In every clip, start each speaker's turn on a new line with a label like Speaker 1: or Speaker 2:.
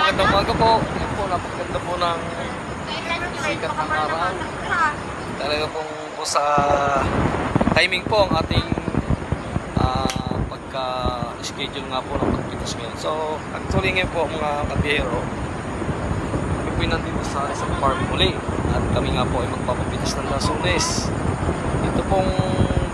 Speaker 1: magandang umaga po. Yan po, napakaganda po ng sikat ng araw. Talaga po sa timing po ang ating pagka-schedule nga po ng pagpitas ngayon. So, actually ngayon po mga kabiyero, kami po nandito sa isang farm muli. At kami nga po ay magpapapitas ng Lasunes. Ito pong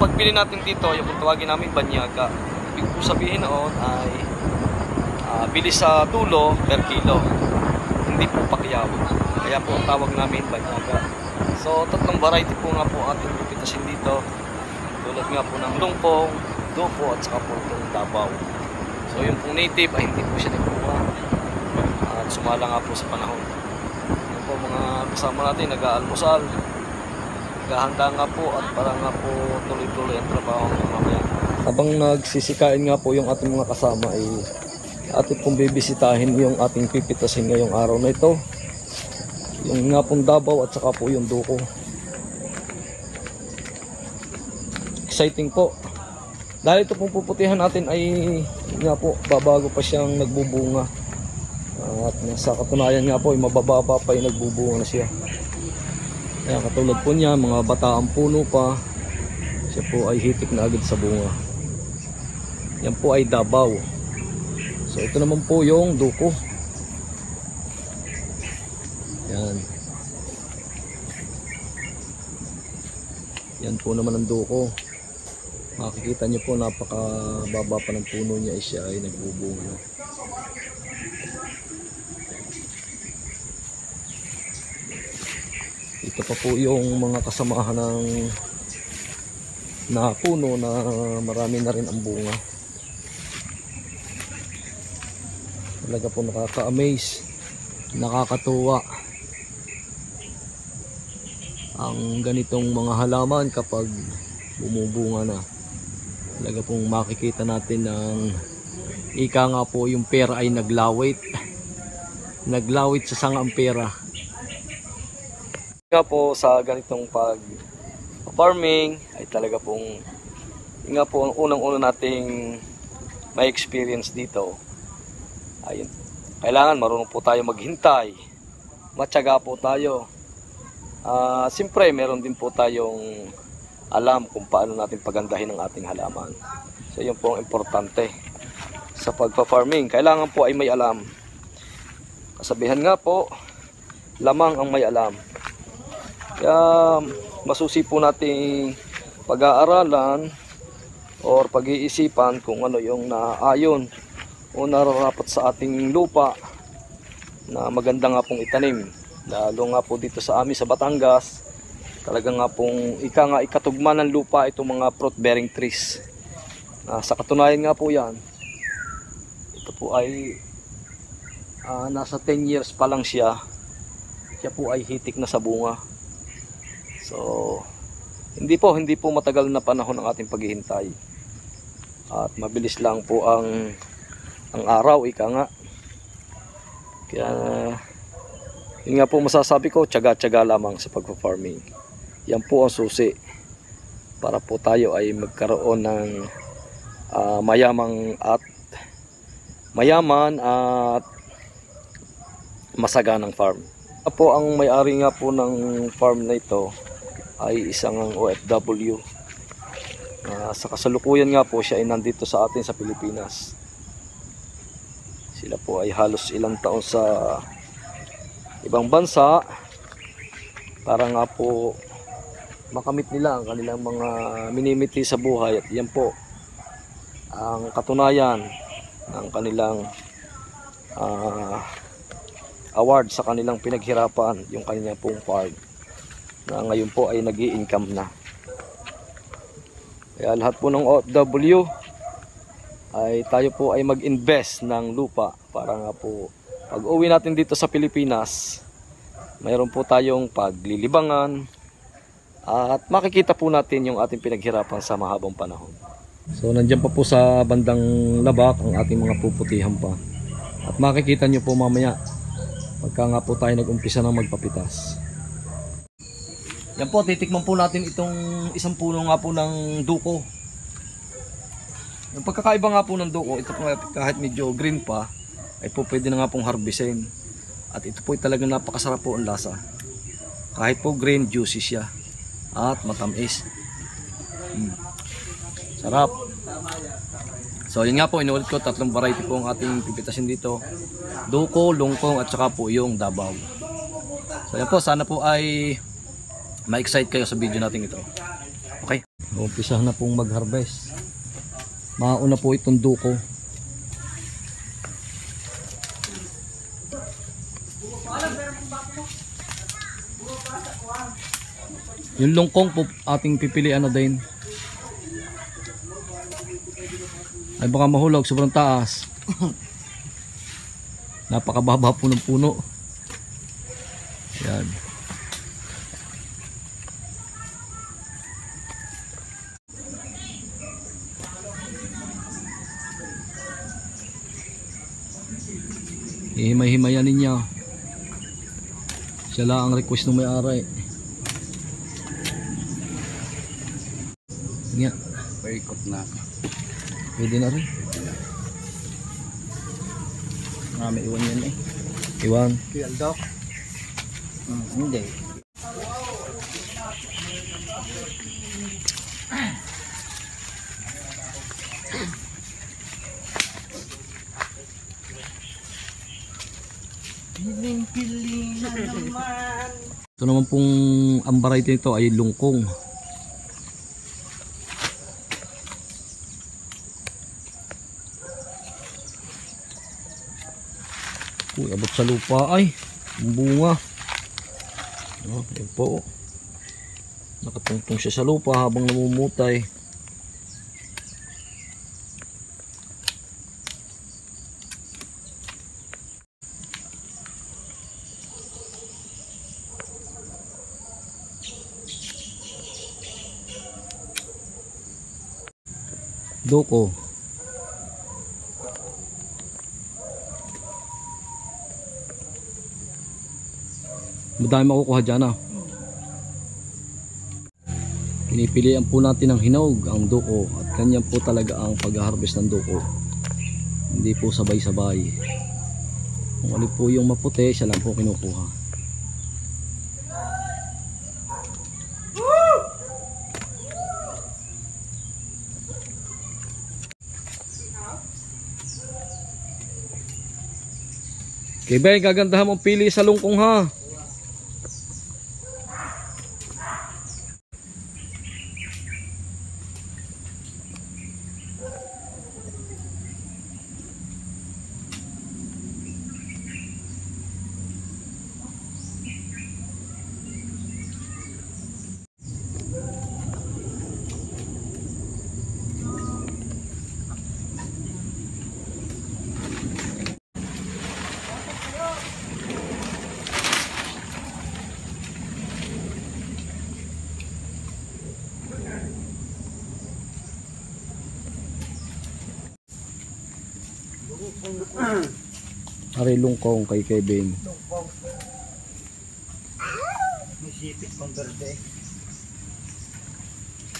Speaker 1: pagbili natin dito, yung tawagin namin banyaga. Ibig po sabihin noon ay bili sa tulo per kilo, hindi po pakyaw. Kaya po ang tawag namin banyaga. So tatlong variety po nga po ating pipitasin dito, tulad nga po ng lungpong, dupo at saka po itong dabaw. So yung pong native ay hindi po siya nagbuha at sumala nga po sa panahon. Yan po mga kasama natin, nag-aalmusal, naghahanda nga po at para nga po tuloy-tuloy ang trabaho ng mamaya. Habang nagsisikain nga po yung ating mga kasama ay atin pong bibisitahin yung ating pipitasin ngayong araw na ito, yung nga pong dabaw at saka po yung duko. Exciting po dahil ito pong puputihan natin ay nga po babago pa siyang nagbubunga, at sa katunayan nga po ay mabababa pa yung nagbubunga na siya. Kaya katulad po niya, mga bataang puno pa, siya po ay hitik na agad sa bunga. Yan po ay dabaw. So ito naman po yung duko. Yan. Yan po naman ang duko. Makikita nyo po napakababa pa ng puno niya, siya ay nagbubunga. Ito pa po yung mga kasamahan ng na puno na marami na rin ang bunga. Talaga po nakaka-amaze, nakakatuwa ang ganitong mga halaman kapag bumubunga na. Talaga pong makikita natin ng ika nga po yung pera ay naglawit sa sangang pera. Nga po sa ganitong farming ay talaga pong nga po ang unang-una nating may experience dito. Ayun, kailangan marunong po tayo maghintay, matyaga po tayo. Siyempre meron din po tayong alam kung paano natin pagandahin ang ating halaman. So yun po ang importante sa pagpa-farming. Kailangan po ay may alam. Kasabihan nga po, lamang ang may alam. Kaya masusi po nating pag-aaralan or pag-iisipan kung ano yung naayon o nararapat sa ating lupa na maganda nga pong itanim. Lalo nga po dito sa amin sa Batangas, talaga nga pong ikatugma ng lupa itong mga fruit bearing trees. Sa katunayan nga po yan, ito po ay nasa 10 years pa lang siya po ay hitik na sa bunga. So hindi po matagal na panahon ang ating paghihintay at mabilis lang po ang araw, ika nga. Kaya yun nga po masasabi ko, tiyaga-tiyaga lamang sa pagpa-farming. Yan po ang susi para po tayo ay magkaroon ng mayaman at masaganang farm. Po ang may-ari nga po ng farm na ito ay isang OFW. Sa kasalukuyan nga po siya ay nandito sa atin sa Pilipinas. Sila po ay halos ilang taon sa ibang bansa para nga po makamit nila ang kanilang mga minimiti sa buhay, at yan po ang katunayan ng kanilang award sa kanilang pinaghirapan, yung kanilang pong farm na ngayon po ay nag-i-income na. Kaya lahat po ng OFW ay tayo po ay mag-invest ng lupa para nga po pag uwi natin dito sa Pilipinas, mayroon po tayong paglilibangan at makikita po natin yung ating pinaghirapan sa mahabang panahon. So nandiyan pa po sa bandang labak ang ating mga puputihan pa, at makikita nyo po mamaya pagka nga po tayo nag-umpisa ng magpapitas. Yan po, titikman po natin itong isang puno nga po ng duko. Yung pagkakaiba nga po ng duko, ito po kahit medyo green pa, ay po pwede na nga pong harvestin. At ito po ay talagang napakasarap po ang lasa. Kahit po green, juicy siya at matamis. Sarap. So yun nga po, inuulit ko, 3 variety po ang ating pipitasin dito. Duko, lungkong at saka po yung Davao. So yan po, sana po ay ma-excite kayo sa video natin ito. Okay, umpisa na pong mag-harvest. Mauna po itong duko. Yung lungkong po ating pipilian na din. Ay baka mahulog, sobrang taas. Napakababa po ng puno. Yan. Hihimay-himayan ninyo. Siya lang ang request ng may-ari. Nga.
Speaker 2: Paikot na.
Speaker 1: Pwede na rin.
Speaker 2: Marami iwan yan eh.
Speaker 1: Iwan.
Speaker 2: Kiyaldok. Hindi. Piling-piling na naman.
Speaker 1: Ito naman pong ang variety nito ay lungkong. Uy, abot sa lupa ay ang bunga. Oh, yan po. Nakatungtong siya sa lupa habang namumutay. Duko. Madami makukuha dyan ah. Pinipilian po natin ang hinog, ang duko. At ganyan po talaga ang pag-harvest ng duko. Hindi po sabay-sabay. Kung alin po yung maputi, siya lang po kinukuha. Okay, bay, gagandahan mong pili sa lungkong ha. Ari lungkong kay Kevin.
Speaker 2: May sipit pang berde.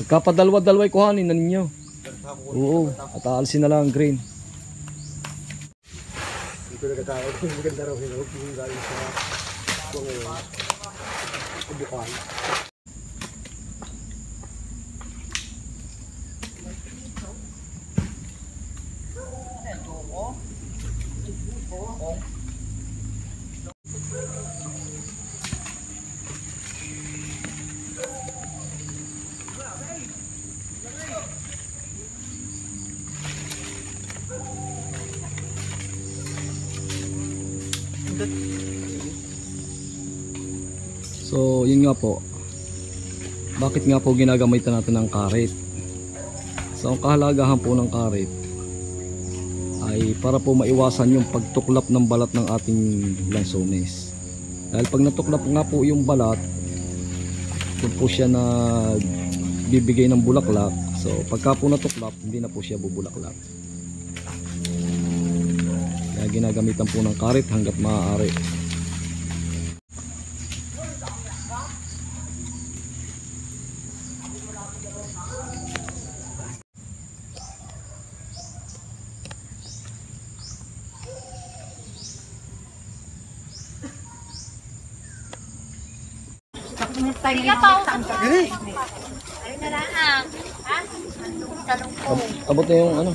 Speaker 1: Pagkapadalwa-dalway kuhanin na ninyo. Oo, at aalisin na lang ang green.
Speaker 2: Dito nagkatawag kung maganda raw hinog yung galing sa kubukan.
Speaker 1: So yun nga po, bakit nga po ginagamitan natin ng karet? So ang kahalagahan po ng karet ay para po maiwasan yung pagtuklap ng balat ng ating lansones. Dahil pag natuklap nga po yung balat, doon po siya na bibigay ng bulaklak. So pagka po natuklap, hindi na po siya bubulaklak. Kaya ginagamitan po ng karet hanggat maaari.
Speaker 3: Kaya pa ako
Speaker 2: Gini.
Speaker 3: ay naraang. Ha? Talungkong.
Speaker 1: Abot na yung ano.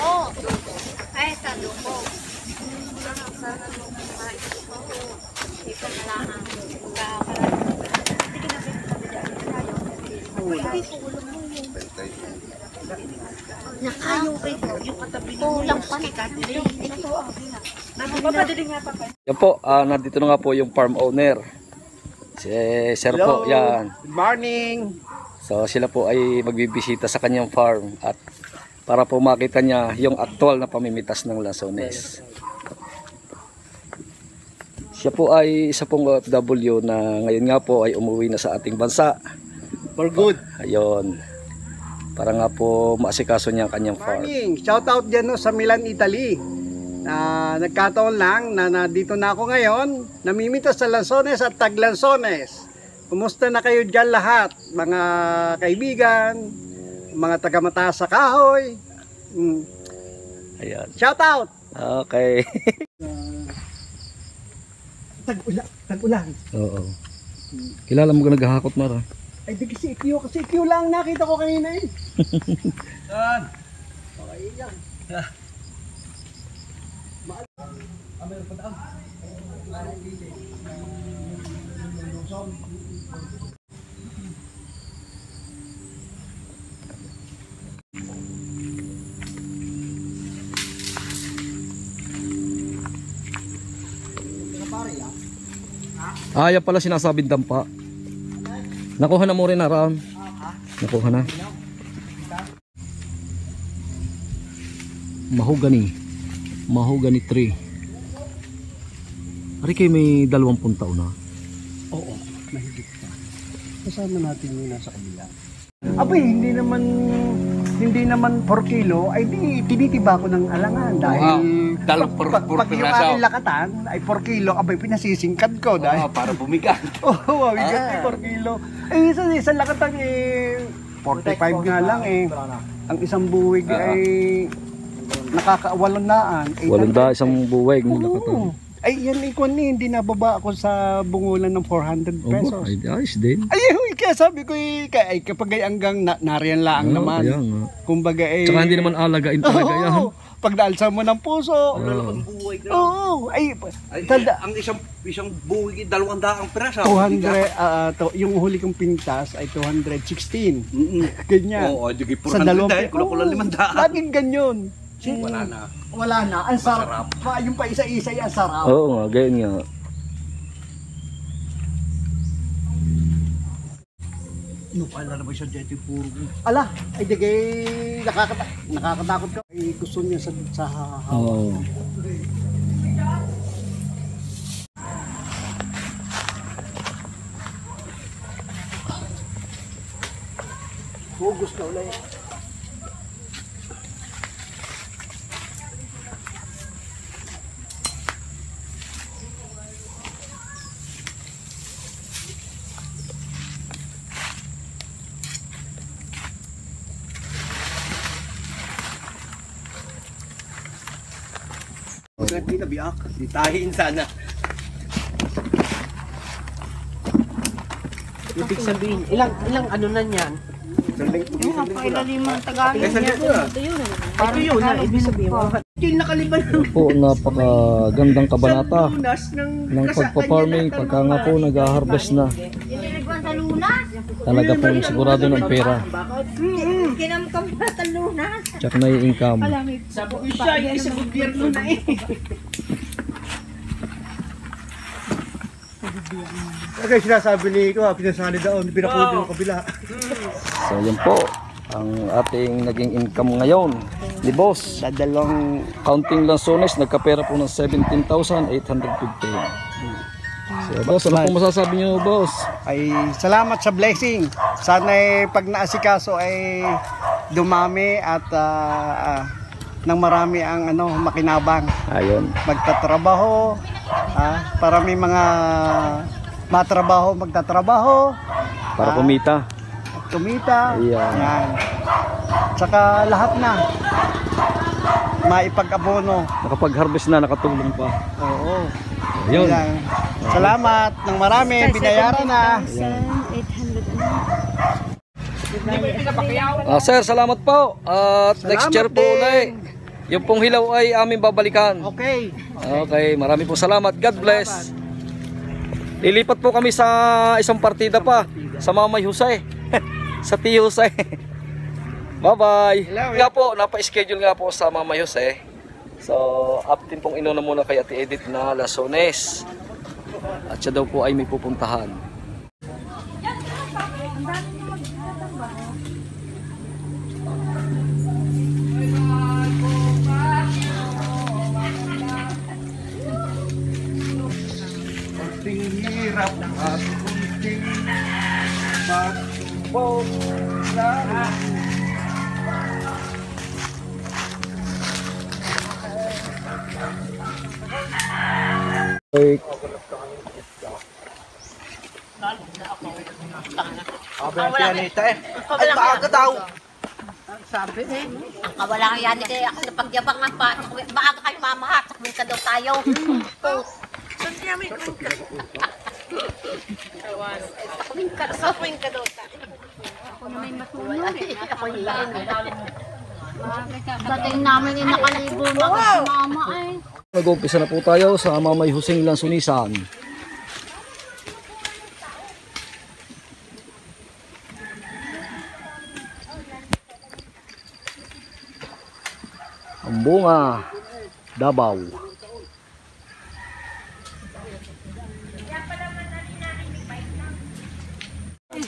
Speaker 3: Oo. Ay, talungkong. Ito naraang. Nakayo kayo yung katabi ng kulang pa ni Kadri.
Speaker 1: Yan po, nandito na nga po yung farm owner. Si Sir po, yan.
Speaker 2: Good morning.
Speaker 1: So sila po ay magbibisita sa kanyang farm at para po makita niya yung aktual na pamimitas ng lansones. Siya po ay isa pong OFW na ngayon nga po ay umuwi na sa ating bansa.
Speaker 2: For good.
Speaker 1: Ayun. Para nga po maasikaso niya ang kanyang farm.
Speaker 2: Morning. Shout out dyan no, sa Milan, Italy. Nagkataon lang na dito na ako ngayon. Namimitas sa Lanzones at Taglanzones. Kumusta na kayo dyan lahat? Mga kaibigan, mga taga-mataas sa kahoy.
Speaker 1: Ayan.
Speaker 2: Shout out!
Speaker 1: Okay.
Speaker 2: Tag-ulan.
Speaker 1: Oo. Kilala mo ka naghahakot, Mara?
Speaker 2: Ay, di kasi Q lang nakita ko kanina eh. Saan? Okay yan. Meron pa daan.
Speaker 1: Yan pala sinasabing dampa. Nakuha na mo rin na Ram. Nakuha na. Mahogany tree. Ari kayo may 20 taon na.
Speaker 2: Oo, mahigit pa. Kasama natin yung nasa kabila. Abay, hindi naman 4 kilo, ay di tinitiba ko ng alangan dahil pag yung aking lakatan ay 4 kilo, abay pinasisingkad ko dahil
Speaker 4: Para bumigat.
Speaker 2: oo, bigat 4 kilo. Ay isang lakatan eh 45 nga lang eh. Ang isang buwig ay nakakawalundaan.
Speaker 1: Walanda isang buweg ng
Speaker 2: Oo.
Speaker 1: lakatan.
Speaker 2: Ay yan ikon eh, hindi nababa ako sa bungulan ng 400 pesos.
Speaker 1: Ay, ayos din.
Speaker 2: Ay, kaya sabi ko ay kapag ay hanggang nariyan lang naman.
Speaker 1: Kaya nga.
Speaker 2: Kumbaga eh.
Speaker 1: Tsaka hindi naman alagain talaga yan.
Speaker 2: Oo, pag naalsa mo ng puso.
Speaker 4: Ang buhay na.
Speaker 2: Oo, ay
Speaker 4: Ang isang buhay 200 piraso.
Speaker 2: 200 yung huli kong pintas ay 216. Ganyan.
Speaker 4: Oo, di
Speaker 2: Sa
Speaker 4: 400
Speaker 2: dalawang
Speaker 4: dahil kulang 500.
Speaker 2: Laging ganyan.
Speaker 4: Wala na.
Speaker 2: Wala na. Ang sarap. Yung pa isa-isa yan sarap.
Speaker 1: Oo nga, ganyan nga.
Speaker 4: Nukala na ba siya dito puro?
Speaker 2: Ala, ay digay nakakatakot ka. Ay gusto niya sa
Speaker 1: Oo.
Speaker 2: Hugus na ulit.
Speaker 4: Hindi na biyak. Ditahin sana.
Speaker 5: Ibig sabihin, ilang ano na niyan?
Speaker 3: Napakailalimang Tagalog
Speaker 4: Isang
Speaker 3: niya.
Speaker 4: libo na.
Speaker 5: Parang yun na, ibig sabihin.
Speaker 4: Yung nakaliban ng
Speaker 1: Po, napakagandang kabanata
Speaker 4: lunas ng
Speaker 1: ng pagpa-farming. Pagka nga po nag-harvest na,
Speaker 3: Iniliguan sa lunas.
Speaker 1: talaga po sigurado ng pera.
Speaker 3: Kinamkam pa sa lunas.
Speaker 1: Tsaka na yung income.
Speaker 5: Sabi ko siya, yung isang gobyerno na eh.
Speaker 2: Okay, sinasabi ni ko, pinasali daon, pinapunin ng kabila.
Speaker 1: So yun po ang ating naging income ngayon ni boss.
Speaker 2: Sa dalawang
Speaker 1: Counting lansones, nagkapera po ng 17,850. So boss, ano po masasabi niyo boss?
Speaker 2: ay salamat sa blessing. Sana pag naasikaso ay dumami at nang marami ang makinabang.
Speaker 1: Ayun.
Speaker 2: Magtatrabaho, para may mga matrabaho, magtatrabaho,
Speaker 1: Para kumita.
Speaker 2: kumita.
Speaker 1: Ayan.
Speaker 2: Yan. Tsaka lahat na maipag-abono.
Speaker 1: Nakapag-harvest na, nakatulong pa.
Speaker 2: Oo.
Speaker 1: Ayun.
Speaker 2: Yan. Salamat ng marami, binayaran na.
Speaker 1: Ayan. Sir, salamat po. At next year po
Speaker 2: din.
Speaker 1: ulit. Yung pong hilaw ay aming babalikan.
Speaker 2: Okay.
Speaker 1: Okay, marami po salamat. God bless. Lilipat po kami sa isang partida pa sa Mamay Jose. Sa T. Jose. Bye-bye. Nga po, napa-schedule nga po sa Mamay Jose. So, uptin pong inuna muna kay Ate Edith na Lasones. At siya daw po ay may pupuntahan.
Speaker 2: Kunting hirap at kunting pagpapala.
Speaker 4: Ang pianita eh. Ay, maaga daw.
Speaker 5: Sabi eh.
Speaker 3: Ang kawalang yan, kaya ako napagyabangan pa. Maaga kayo mamahat, sakmin ka daw tayo. Sakmin ka daw tayo. Ako na may matulog. Ako yung dating namin yung nakalibo na kasi mama ay.
Speaker 1: Nag-umpisa na po tayo sa Mamay Jose Lansunisan. Ang bunga, Davao.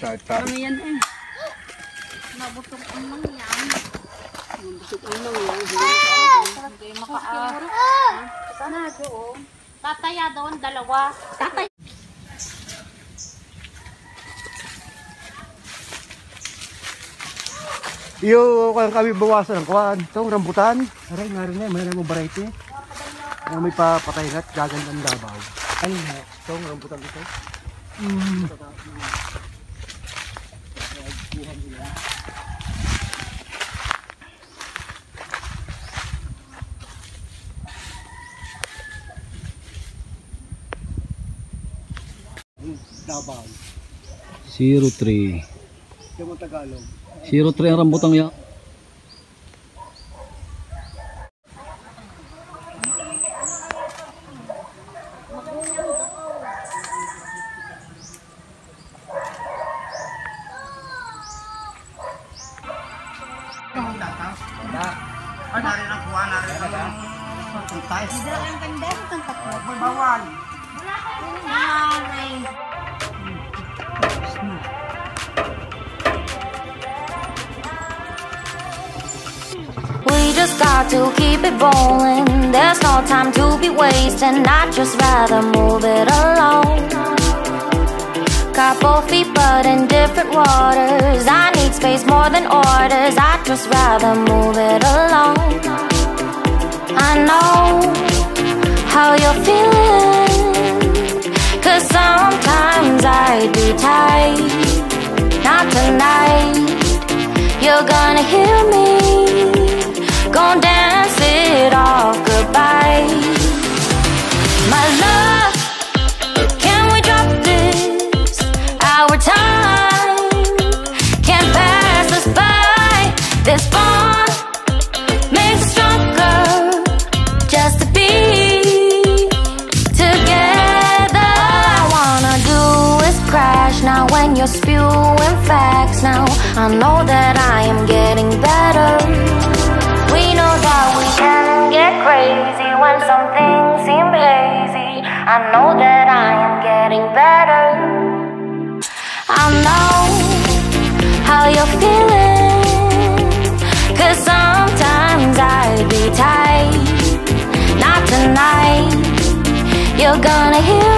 Speaker 3: Ano yan eh? Nabutong ang mangyan. Nabutong ang mangyan. Hindi makaara. Sana doon. Tataya doon, dalawa. Tatay.
Speaker 2: Yung kami bawasan ng kuwan. Itong rambutan. Aray, narin na. May namang variety. May papatay na at gagandang labaw. Ay, itong rambutan ito. Davao.
Speaker 1: 03.
Speaker 2: Yung Tagalog.
Speaker 1: 03 ang rambutang yan.
Speaker 5: Bawal.
Speaker 6: We just got to keep it rolling. There's no time to be wasting. I'd just rather move it along. Got both feet but in different waters. I need space more than orders. I'd just rather move it along. I know how you're feeling, 'cause sometimes I do tight. Not tonight. You're gonna hear me. Gonna dance it off goodbye. My love, can we drop this? Our time can't pass us by. This bond makes us stronger just to be together. All I wanna do is crash now when you're spewing facts. Now I know that I am getting better. We know that we can get crazy when some things seem hazy. I know that I am getting better. I know how you're feeling, 'cause sometimes I be tight. Not tonight. You're gonna hear